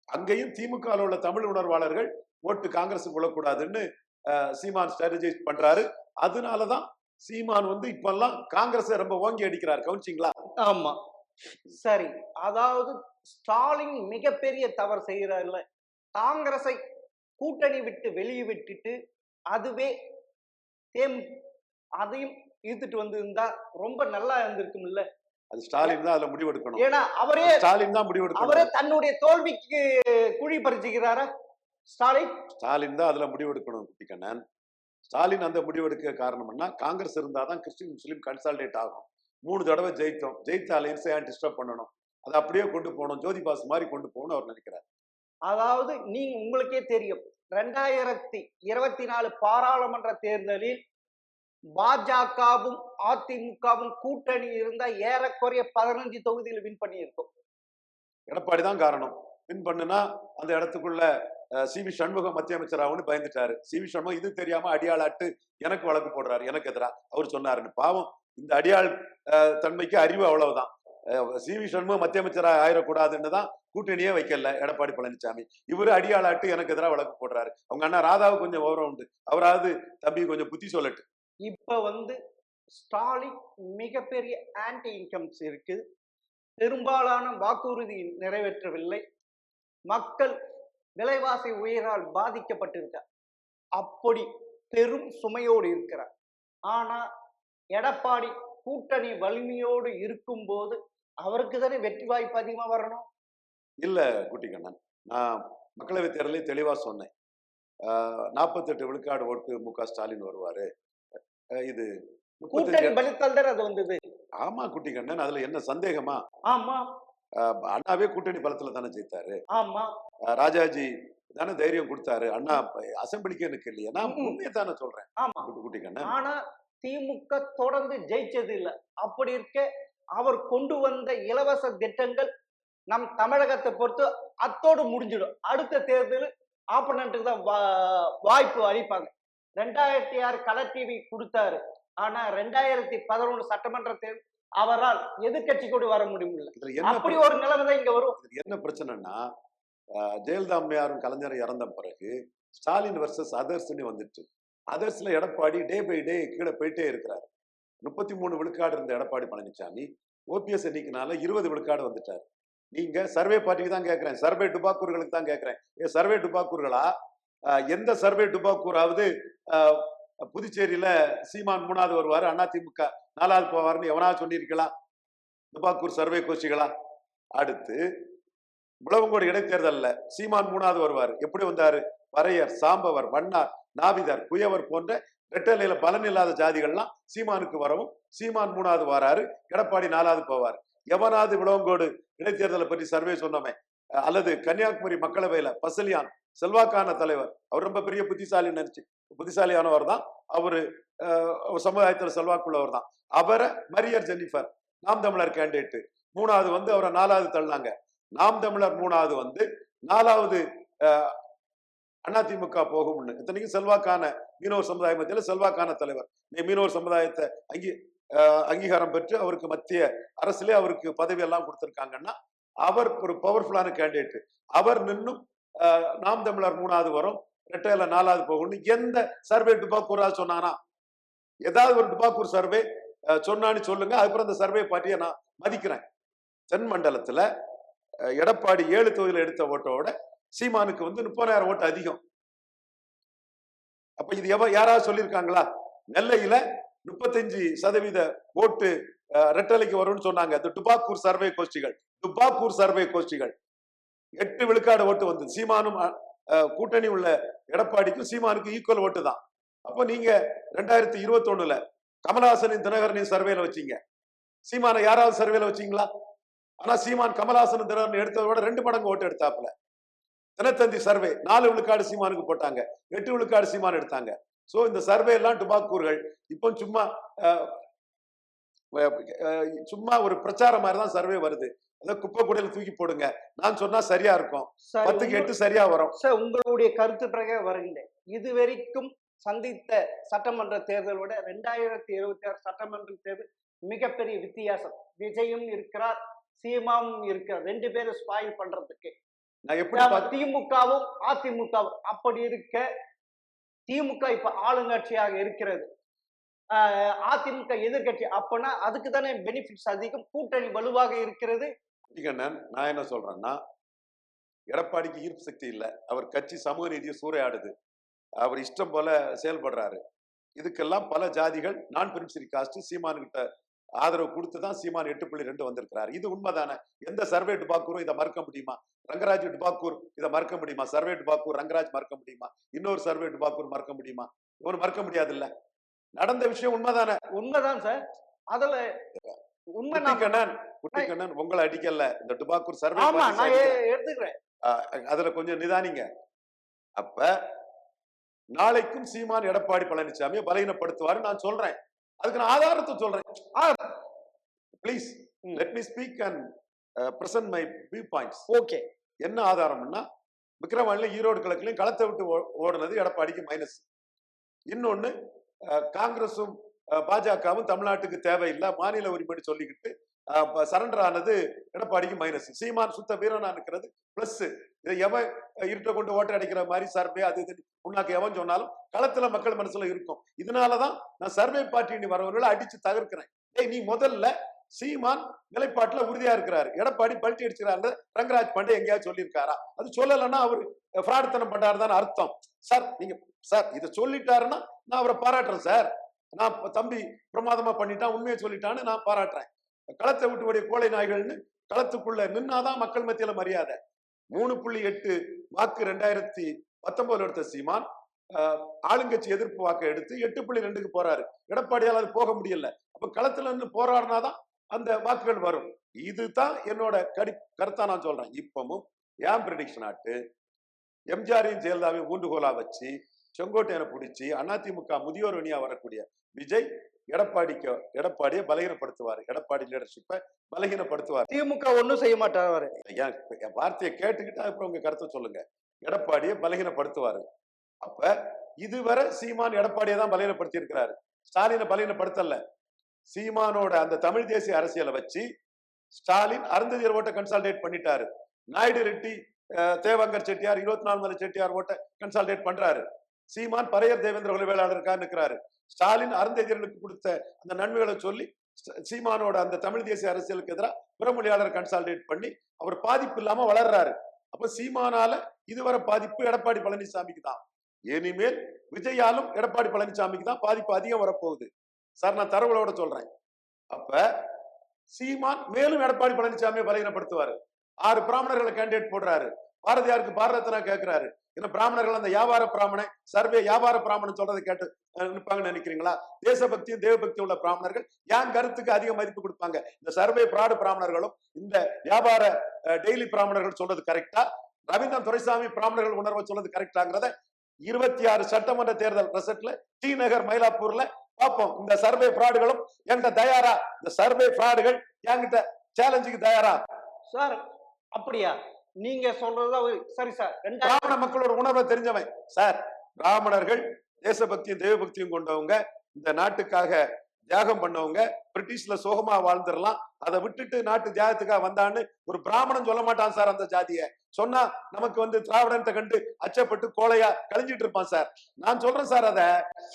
அங்கேயும் திமுக உள்ள தமிழ் உணர்வாளர்கள் ஓட்டு காங்கிரஸுக்கு விழக்கூடாதுன்னு சீமான் ஸ்ட்ராட்டஜைஸ் பண்றாரு. அதனாலதான் சீமான் இப்பெல்லாம் காங்கிரஸ் ரொம்ப ஓங்கி அடிக்கிறார். கவனிச்சிங்களா? ஆமா, சரி. அதாவது ஸ்டாலின் மிகப்பெரிய தவறு செய்யறாருல, காங்கிரஸை கூட்டணி விட்டு வெளியே விட்டுட்டு அதுவே அதையும் இழுத்துட்டு வந்து இருந்தா ரொம்ப நல்லா இருந்திருக்கும் இல்ல? அது ஸ்டாலின் தான் அதுல முடிவெடுக்கணும். ஏன்னா ஸ்டாலின் தான் முடிவெடுக்கணும். அவரே தன்னுடைய தோல்விக்கு குழி பறிச்சுக்கிறாரா? ஸ்டாலின் தான் அதுல முடிவெடுக்கணும் குட்டிக்கண்ணன். ஸ்டாலின் அந்த முடிவெடுக்க காரணம்னா, காங்கிரஸ் இருந்தாதான் கிறிஸ்டின் முஸ்லீம் கன்சால்டேட் ஆகும். 3 தடவை ஜெயித்தோம், ஜெயித்த அலையன்ஸை ஏன் டிஸ்டர்ப் பண்ணணும், அதை அப்படியே கொண்டு போகணும், ஜோதி பாஸ் மாதிரி கொண்டு போகணும் அவர் நினைக்கிறார். அதாவது நீங்க உங்களுக்கே தெரியும், 2024 பாராளுமன்ற தேர்தலில் பாஜகவும் அதிமுகவும் கூட்டணி இருந்தா ஏறக்குறைய 15 தொகுதியில் வின் பண்ணி இருக்கும். எடப்பாடி தான் காரணம். வின் பண்ணுனா அந்த இடத்துக்குள்ள சி.வி. சண்முகம் மத்திய அமைச்சராகனு பயந்துட்டாரு. சி.வி. சண்முகம் இது தெரியாம அடியாளாட்டு எனக்கு வழக்கு போடுறாரு, எனக்கு எதிரா அவர் சொன்னாருன்னு. பாவம், இந்த அடியாள் தன்மைக்கு அறிவு அவ்வளவுதான். சி.வி. சண்முகம் மத்திய அமைச்சராக ஆயிடக்கூடாதுன்னு தான் கூட்டணியே வைக்கல எடப்பாடி பழனிசாமி. இவரு அடியாளாட்டு எனக்கு எதிராக வழக்கு போடுறாரு. அவங்க அண்ணா ராதாவுக்கு கொஞ்சம் விவரம் உண்டு, அவராவது தம்பி கொஞ்சம் புத்தி சொல்லட்டு. இப்ப ஸ்டாலின் மிகப்பெரிய ஆன்டி இன்கம்ஸ் இருக்கு, பெரும்பாலான வாக்குறுதி நிறைவேற்றவில்லை, மக்கள் விலைவாசி உயரால் பாதிக்கப்பட்டிருக்கார், அப்படி பெரும் சுமையோடு இருக்கிறார். ஆனா எடப்பாடி கூட்டணி வலிமையோடு இருக்கும் போது அவருக்கு தானே வெற்றி வாய்ப்பு அதிகமா வரணும். இல்ல குட்டிக்கண்ணன், நான் மக்களவை தேர்தலே தெளிவா சொன்னேன். 48 விழுக்காடு ஓட்டு மு.க. ஸ்டாலின் வருவாரு. இது கூட்டணி பலித்தால் தான் அது வந்தது. ஆமா குட்டிக்கண்ணன், அதுல என்ன சந்தேகமா? ஆமா, அண்ணாவே கூட்டணி பலத்துல தானே ஜெயித்தாரு. ஆமா, ராஜாஜி தானே தைரியம் கொடுத்தாரு. அண்ணா அசம்பிளிக்கே எனக்கு இல்லையா? நான் உண்மையை தானே சொல்றேன். ஆமா குட்டிக்கண்ணன். ஆனா திமுக தொடர்ந்து ஜெயிச்சது இல்ல. அப்படி இருக்க அவர் கொண்டு வந்த இலவச திட்டங்கள் நம் தமிழகத்தை பொறுத்து அத்தோடு முடிஞ்சிடும். அடுத்த தேர்தல் ஆப்பனண்ட்டுக்கு தான் வாய்ப்பு அளிப்பாங்க. 2006 கலர் டிவி கொடுத்தாரு, ஆனா 2011 சட்டமன்ற தேர்தல் அவரால் எதிர்கட்சி கூட வர முடியல. அப்படி ஒரு நிலைமை தான் இங்க வரும். என்ன பிரச்சனைன்னா, ஜெயலலிதா அம்மையாரும் கலைஞர் இறந்த பிறகு ஸ்டாலின் வர்சஸ் அதர்ஸ்ன்னு வந்துட்டு, அதர்ஸ்ல எடப்பாடி டே பை டே கீழே போயிட்டே இருக்கிறாரு. 33 விழுக்காடு இருந்த எடப்பாடி பழனிசாமி ஓபிஎஸ் எண்ணிக்கைனால 20 விழுக்காடு வந்துட்டாரு. நீங்க சர்வே பார்ட்டிக்கு தான் கேட்கிறேன், சர்வே டுபாக்கூர்களுக்கு தான் கேட்கிறேன். சர்வே டுபாக்கூர்களா? எந்த சர்வே டுபாக்கூராவது புதுச்சேரியில சீமான் 3வது வருவாரு, அதிமுக 4வது போவாருன்னு எவனாவது சொல்லியிருக்கலாம்? டுபாக்கூர் சர்வே கோஷ்டிகளா? அடுத்து விளவங்கோடு இடைத்தேர்தல்ல சீமான் 3வது வருவாரு. எப்படி வந்தாரு? வரையர், சாம்பவர், வண்ணார், நாவிதர், குயவர் போன்ற ரெட்டலையில பலன் இல்லாத ஜாதிகள்லாம் சீமானுக்கு வரவும் சீமான் 3வது வராரு, எடப்பாடி 4வது போவார். எவனாவது விளவங்கோடு இடைத்தேர்தலை பற்றி சர்வே சொன்னோமே, அல்லது கன்னியாகுமரி மக்களவையில பசலியான் செல்வாக்கான தலைவர், அவர் ரொம்ப பெரிய புத்திசாலியானவர் தான், அவரு சமுதாயத்தில் செல்வாக்குள்ளவர் தான். அவரை மரியர் ஜெனிஃபர் நாம் தமிழர் கேண்டிடேட் 3வது அவரை 4வது தள்ளினாங்க. நாம் தமிழர் 3வது 4வது அதிமுக போகும்னு. இத்தனைக்கும் செல்வாக்கான மீனவர் சமுதாய மத்தியில செல்வாக்கான தலைவர். மீனவர் சமுதாயத்தை அங்கீகாரம் பெற்று அவருக்கு மத்திய அரசுல அவருக்கு பதவி எல்லாம் கொடுத்திருக்காங்கன்னா அவர் ஒரு பவர்ஃபுல்லான கேண்டிடேட். அவர் நின்னும் நாம் தமிழர் 3வது வரும், ரெட்டையில 4வது போகும்னு எந்த சர்வே டுபாக்கூராவது சொன்னானா? ஏதாவது ஒரு டுபாக்கூர் சர்வே சொன்னான்னு சொல்லுங்க. அதுக்கப்புறம் அந்த சர்வே பார்ட்டியை நான் மதிக்கிறேன். தென் மண்டலத்துல எடப்பாடி 7 தொகுதியில் எடுத்த ஓட்டோட சீமானுக்கு 30,000 ஓட்டு அதிகம். அப்ப இது யாராவது சொல்லியிருக்காங்களா? நெல்லையில 35% ஓட்டு ரெட்டலைக்கு வரும்னு சொன்னாங்க. டுபாக்கூர் சர்வே கோஷ்டிகள் 8 விழுக்காடு ஓட்டு வந்து சீமானும் கூட்டணி உள்ள எடப்பாடிக்கும் சீமானுக்கு ஈக்குவல் ஓட்டு தான். அப்ப நீங்க 2021 கமலஹாசனின் தினகரனின் சர்வேல வச்சீங்க, சீமான யாராவது சர்வேல வச்சீங்களா? ஆனா சீமான் கமலஹாசன் தினகரன் எடுத்ததை விட 2 மடங்கு ஓட்டு எடுத்தாப்புல. தினத்தந்தி சர்வே 4 விழுக்காடு சீமானுக்கு போட்டாங்க, 8 விழுக்காடு சீமான் எடுத்தாங்க. சோ இந்த சர்வே எல்லாம் டுபாக்கூர்கள். இப்போ சும்மா ஒரு பிரச்சாரம் மாதிரி தான் சர்வே வருது. அத குப்பை கூடையில தூக்கி போடுங்க. நான் சொன்னா சரியா இருக்கும். 10க்கு 8 சரியா வரும். சார், உங்களுடைய கருத்து பிரகாரம் வருகின்றேன். இதுவரைக்கும் சந்தித்த சட்டமன்ற தேர்தலோட 2026 சட்டமன்ற தேர்தல் மிகப்பெரிய வித்தியாசம். விஜயும் இருக்கிறார், சீமாவும் இருக்கிறார். 2 பேரும் ஸ்பாயில் பண்றதுக்கு. நான் எப்படி திமுகவும் அதிமுகவும் அப்படி இருக்க, திமுக இப்ப ஆளுங்கட்சியாக இருக்கிறது, அதிமுக எதிர்கட்சி. அப்பனா அதுக்கு தானே பெனிஃபிட்ஸ் அதிகம், கூட்டணி வலுவாக இருக்கிறது. நான் என்ன சொல்றேன்னா, எடப்பாடிக்கு ஈர்ப்பு சக்தி இல்ல. அவர் கட்சி சமூக நீதியை சூறையாடுது. அவர் இஷ்டம் போல செயல்படுறாரு. இதுக்கெல்லாம் பல ஜாதிகள் நான் பெனிஃபிஷரி காஸ்ட் சீமான்கிட்ட ஆதரவு கொடுத்துதான் சீமான் 8.2 வந்திருக்கிறார். இது உண்மைதானே? எந்த சர்வே டுபாக்கூரும் இதை மறுக்க முடியுமா? ரங்கராஜ் டுபாக்கூர் இதை மறுக்க முடியுமா? சர்வே டுபாக்கூர் ரங்கராஜ் மறுக்க முடியுமா? இன்னொரு சர்வே டுபாக்கூர் மறுக்க முடியுமா? இவன் மறுக்க முடியாது இல்ல. நடந்த விஷயம் உண்மைதானே? உண்மைதான் சார். அதுல குட்டிக்கண்ணன் உங்களை அடிக்கல, இந்த டுபாக்கூர் சர்வே எடுத்துக்கிறேன். அதுல கொஞ்சம் நிதானிங்க. அப்ப நாளைக்கும் சீமான் எடப்பாடி பழனிசாமியை பலகீனப்படுத்துவாரு நான் சொல்றேன். அதுக்கு நான் ஆதாரத்தை சொல்றேன். Please let me speak and present my view points. Okay. என்ன ஆதாரம்னா, விக்ரவாண்டில ஈரோடு கிழக்குலையும் களத்தை விட்டு ஓடுனது எடப்பாடிக்கு மைனஸ். இன்னொன்னு, காங்கிரஸும் பாஜகவும் தமிழ்நாட்டுக்கு தேவையில்லை, மாநில உரிமை சொல்லிக்கிட்டு சரண்டர் ஆனது எடப்பாடிக்கு மைனஸ். சீமான் சுத்த வீரனா இருக்கிறது பிளஸ். இதை எவன் இருட்ட கொண்டு ஓட்டை அடிக்கிற மாதிரி சர்வே அது உன்னாக்கு எவன் சொன்னாலும் களத்துல மக்கள் மனசுல இருக்கும். இதனாலதான் நான் சர்வே பார்ட்டி வரவர்களை அடிச்சு தவிர்க்கிறேன். நீ முதல்ல சீமான் நிலைப்பாட்டுல உறுதியா இருக்கிறாரு, எடப்பாடி பல்ட்டி அடிச்சுக்கிறாரு, ரங்கராஜ் பாண்டே எங்கேயாவது சொல்லியிருக்காரா? அது சொல்லலைன்னா அவர் ஃப்ராட்தனம் பண்றாருதான் அர்த்தம். சார் நீங்க சார் இதை சொல்லிட்டாருன்னா நான் அவரை பாராட்டுறேன் சார். நான் தம்பி பிரமாதமா பண்ணிட்டான், உண்மையை சொல்லிட்டான்னு நான் பாராட்டுறேன். களத்தை விட்டு ஓடிய கோழை நாய்கள்னு களத்துக்குள்ள நின்னாதான் மக்கள் மத்தியில மரியாதை. 3.8 வாக்கு 2019 எடுத்த சீமான் ஆளுங்கட்சி எதிர்ப்பு வாக்கை எடுத்து 8.2க்கு போறாரு. எடப்பாடியால் அது போக முடியல. அப்ப களத்துல இருந்து போராடினாதான் அந்த வாக்குகள் வரும். இதுதான் என்னோட கருத்தா நான் சொல்றேன். இப்பவும் ஏன் பிரிடிக்ஷன் ஆட்டு எம்ஜிஆரையும் ஜெயலலிதாவையும் ஊண்டுகோலா வச்சு செங்கோட்டையனை பிடிச்சி அதிமுக முதியோர் அணியா வரக்கூடிய விஜய் எடப்பாடியை பலகீனப்படுத்துவார், எடப்பாடி லீடர்ஷிப்பை பலகீனப்படுத்துவார். திமுக ஒன்னும் செய்ய மாட்டார். என் வார்த்தையை கேட்டுக்கிட்டு அப்புறம் உங்க கருத்தை சொல்லுங்க. எடப்பாடியை பலகீனப்படுத்துவாரு. அப்ப இதுவரை சீமான் எடப்பாடியை தான் பலகீனப்படுத்தி இருக்கிறாரு, ஸ்டாலினை பலகீனப்படுத்தல. சீமானோட அந்த தமிழ் தேசிய அரசியலை வச்சு ஸ்டாலின் அருந்ததியர் ஓட்டை கன்சால்டேட் பண்ணிட்டாரு. நாயுடு ரெட்டி தேவங்கர் செட்டியார் 24 மலை செட்டியார் ஓட்டை கன்சால்டேட் பண்றாரு. சீமான் பரையர் தேவேந்திர குல வேளாளருக்கா நிற்கிறாரு. ஸ்டாலின் அருந்ததியர்களுக்கு கொடுத்த அந்த நன்மைகளை சொல்லி சீமானோட அந்த தமிழ் தேசிய அரசியலுக்கு எதிராக புறமொழியாளர் கன்சால்டேட் பண்ணி அவர் பாதிப்பு இல்லாம வளர்றாரு. அப்ப சீமானால இதுவரை பாதிப்பு எடப்பாடி பழனிசாமிக்கு தான். இனிமேல் விஜயாலும் எடப்பாடி பழனிசாமிக்கு தான் பாதிப்பு அதிகம் வரப்போகுது சார். நான் தரவுகளோட சொல்றேன். அப்ப சீமான் மேலும் எடப்பாடி பழனிசாமியை பலகீனப்படுத்துவாரு. 6 பிராமணர்களை கேண்டிடேட் போடுறாரு. பாரதியாருக்கு பாரத ரத்னா கேட்கிறாரு. ஏன்னா பிராமணர்கள் அந்த வியாபார பிராமணன் சர்வே வியாபார பிராமணன் சொல்றதை கேட்டு நினைப்பாங்கன்னு நினைக்கிறீங்களா? தேசபக்தியும் தேவபக்தியும் உள்ள பிராமணர்கள் என் கருத்துக்கு அதிக மதிப்பு கொடுப்பாங்க. இந்த சர்வே பிராடு பிராமணர்களும் இந்த வியாபார டெய்லி பிராமணர்கள் சொல்றது கரெக்டா, ரவீந்திரன் துரைசாமி பிராமணர்கள் உணர்வை சொல்றது கரெக்டாங்கிறத 26 சட்டமன்ற தேர்தல் ரிசல்ட்ல டி நகர் மயிலாப்பூர்ல பார்ப்போம். இந்த சர்வே பிராடுகளும் என்கிட்ட தயாரா? இந்த சர்வே பிராடுகள் என்கிட்ட சேலஞ்சுக்கு தயாரா? சார் அப்படியா? நீங்க சொல்றதா சரி சார். பிராமண மக்களோட உணர்வை தெரிஞ்சவன் சார். பிராமணர்கள் தேசபக்தியும் தெய்வபக்தியும் கொண்டவங்க, இந்த நாட்டுக்காக தியாகம் பண்ணவங்க. பிரிட்டிஷ்ல சோகமா வாழ்ந்துடலாம், அதை விட்டுட்டு நாட்டு தியாகத்துக்காக வந்தான்னு ஒரு பிராமணன் சொல்ல மாட்டான் சார். அந்த ஜாதிய சொன்னா நமக்கு திராவிடத்தை கண்டு அச்சப்பட்டு கோழையா கழிஞ்சிட்டு இருப்பான் சார். நான் சொல்றேன் சார். அத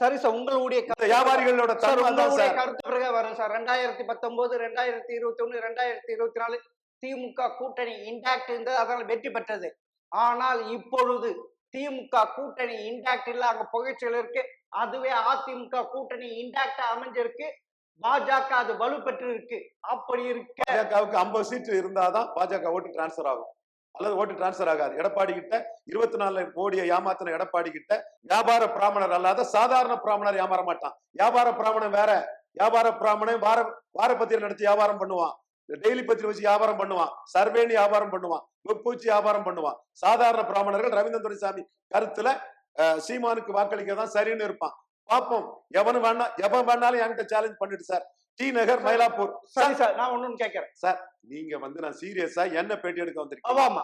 சரி சார், உங்களுடைய வியாபாரிகளோட கருத்து பிறகு வரும் சார். 2019, 2021, 2024 திமுக கூட்டணி இன்டாக்ட் இருந்தது, அதனால வெற்றி பெற்றது. ஆனால் இப்பொழுது திமுக கூட்டணி இன்டாக்ட் இல்ல, அங்க புகைச்சல் இருக்கு. அதுவே அதிமுக கூட்டணி இன்டாக்டா அமைஞ்சிருக்கு, பாஜக அது வலுப்பெற்று இருக்கு. அப்படி இருக்க பாஜகவுக்கு 50 சீட் இருந்தாதான் பாஜக ஓட்டு டிரான்ஸ்பர் ஆகும், அல்லது ஓட்டு டிரான்ஸ்பர் ஆகாது. எடப்பாடி கிட்ட 24 கோடியை ஏமாத்தின எடப்பாடி கிட்ட வியாபார பிராமணர் அல்லாத சாதாரண பிராமணர் ஏமாற மாட்டான். வியாபார பிராமணன் வேற. வியாபார பிராமணன் வார பத்திரிகை நடத்தி வியாபாரம் பண்ணுவான், டெய்லி பத்திரிகை வச்சு வியாபாரம் பண்ணுவான், சர்வேனி வியாபாரம் பண்ணுவான், வெப்பூச்சி வியாபாரம் பண்ணுவான். சாதாரண பிராமணர்கள் ரவீந்திரன் துரைசாமி கருத்துல சீமானுக்கு வாக்களிக்க தான் சரின்னு இருப்பான். பாப்போம், எவன் வேணாலும் என்கிட்ட சேலஞ்ச் பண்ணிட்டு சார். டி நகர், மயிலாப்பூர். சரி சார், நான் ஒண்ணு கேட்கிறேன் சார். நீங்க நான் சீரியஸா என்ன பேட்டி எடுக்க வந்திருக்கீங்க,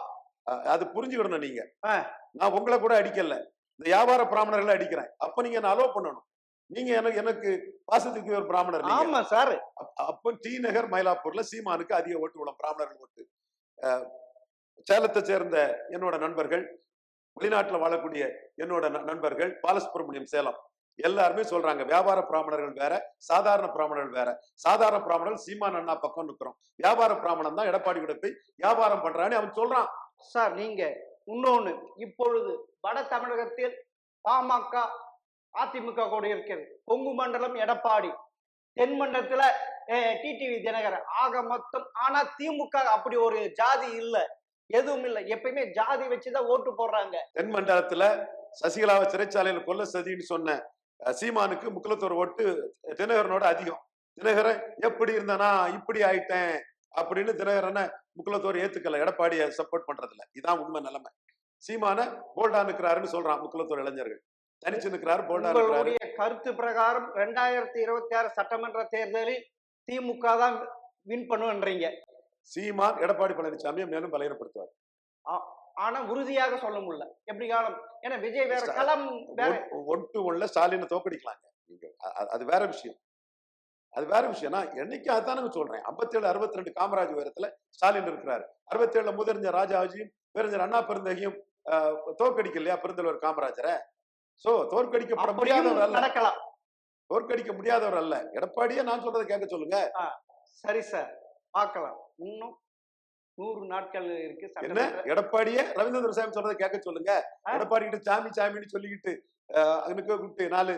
அது புரிஞ்சுக்கணும். நீங்க நான் உங்களை கூட அடிக்கல, இந்த வியாபார பிராமணர்களை அடிக்கிறேன். அப்ப நீங்க என்ன அலோவ் பண்ணணும். நீங்க எனக்கு பாசத்துக்கு ஒரு பிராமணர். ஆமா சார். அப்ப டி நகர், மயிலாப்பூர்ல சீமானுக்கு அதிக ஓட்டு விடும், பிராமணர்கள் ஓட்டு. சேலத்தை சேர்ந்த என்னோட நண்பர்கள், வெளிநாட்டுல வாழக்கூடிய என்னோட நண்பர்கள், பாலசுப்ரமணியம், சேலம், எல்லாருமே சொல்றாங்க வியாபார பிராமணர்கள் வேற, சாதாரண பிராமணர்கள் வேற. சாதாரண பிராமணர்கள் சீமான் அண்ணா பக்கம் நிற்கிறோம், வியாபார பிராமணன் தான் எடப்பாடி கூட போய் வியாபாரம் பண்றான்னு அவன் சொல்றான் சார். நீங்க இன்னொன்னு, இப்பொழுது வட தமிழகத்தில் பாமக அதிமுக கூட இருக்கிறது, கொங்கு மண்டலம் எடப்பாடி, தென் மண்டலத்துல டிடிவி தினகரன், ஆக மொத்தம். ஆனா திமுக அப்படி ஒரு ஜாதி இல்ல, எதுவும் இல்ல. எப்பயுமே ஜாதி வச்சுதான் ஓட்டு போடுறாங்க. தென் மண்டலத்துல சசிகலாவை சிறைச்சாலையில கொல்ல சதின்னு சொன்ன சீமானுக்கு முக்குலத்தோர் ஓட்டு தினகரனோட அதிகம். தினகரன் எப்படி இருந்தானா இப்படி ஆயிட்டேன் அப்படின்னு தினகரனை முக்குலத்தோர் ஏத்துக்கல, எடப்பாடியை சப்போர்ட் பண்றதுல. இதான் உண்மை நிலைமை. சீமான போல்டா நிக்கிறாருன்னு சொல்றான் முக்குலத்தோர் இளைஞர்கள், தனிச்சு நிக்கிறாரு, போல்டா நிக்கிறாரு. கருத்து பிரகாரம் 2026 சட்டமன்ற தேர்தலில் திமுக தான் வின் பண்ணுவீங்க. சீமான் எடப்பாடி பழனிசாமியை மேலும் பலகீனப்படுத்துவார். ஆனா உறுதியாக சொல்ல முடியல எப்படி காலம். ஏன்னா விஜய் வேற களம், ஒட்டு ஒண்ணுல ஸ்டாலினை தோக்கடிக்கலாங்க. நீங்க அது வேற விஷயம், அது வேற விஷயம். நான் என்னைக்கு அதுதானங்க சொல்றேன். 57, 62 காமராஜ் உயரத்துல ஸ்டாலின் இருக்கிறாரு. 67 முதறிஞர் ராஜாஜியும் பேரறிஞர் அண்ணா பெருந்தகையும் தோற்கடிக்கலையா பெருந்தலைவர் காமராஜரை? சோ தோற்கடிக்கப்பட முடியாதவர் அல்ல, நடக்கலாம். தோற்கடிக்க முடியாதவர் அல்ல எடப்பாடியே. நான் சொல்றதை கேட்க சொல்லுங்க. சரி சார், பார்க்கலாம். இன்னும் 100 நாட்கள் இருக்கு. என்ன எடப்பாடியே ரவீந்திரன் துரைசாமி சொல்றதை கேட்க சொல்லுங்க. எடப்பாடி கிட்ட சாமி சாமின்னு சொல்லிக்கிட்டு கூப்பிட்டு 4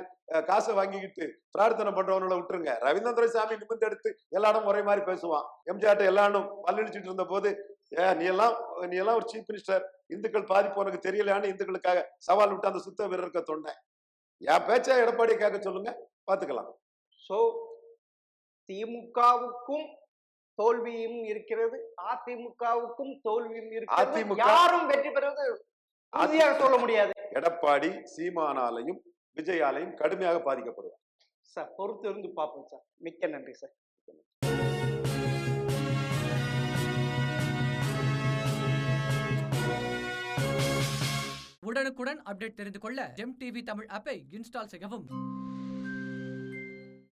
காசை வாங்கிக்கிட்டு பிரார்த்தனை பண்றவனோட விட்டுருங்க. ரவீந்திரன் துரைசாமி நிமிர்ந்து எடுத்து எல்லா இடம் ஒரே மாதிரி பேசுவான். எம்ஜிஆர்ட்ட எல்லா இடம் பல்லடிச்சுட்டு இருந்த போது நீ எல்லாம் ஒரு சீஃப் மினிஸ்டர், இந்துக்கள் பாதிப்பு உனக்கு தெரியலையான்னு இந்துக்களுக்காக சவால் விட்டு அந்த சுத்த வீரர்க்க தொண்டேன். என் பேச்சா எடப்பாடியை கேட்க சொல்லுங்க, பாத்துக்கலாம். சோ திமுகவுக்கும் தோல்வியும் இருக்கிறது, அதிமுகவுக்கும் தோல்வியும் இருக்கிறது. யாரும் வெற்றி பெறுவது உறுதியாக சொல்ல முடியாது. எடப்பாடி சீமானாலையும் விஜயாலையும் கடுமையாக பாதிக்கப்படுவார் சார். பொறுத்து இருந்து பார்ப்போம் சார். மிக்க நன்றி சார். உடனுக்குடன் அப்டேட் தெரிந்து கொள்ள ஜெம் டிவி தமிழ் ஆப்பை இன்ஸ்டால் செய்யவும்.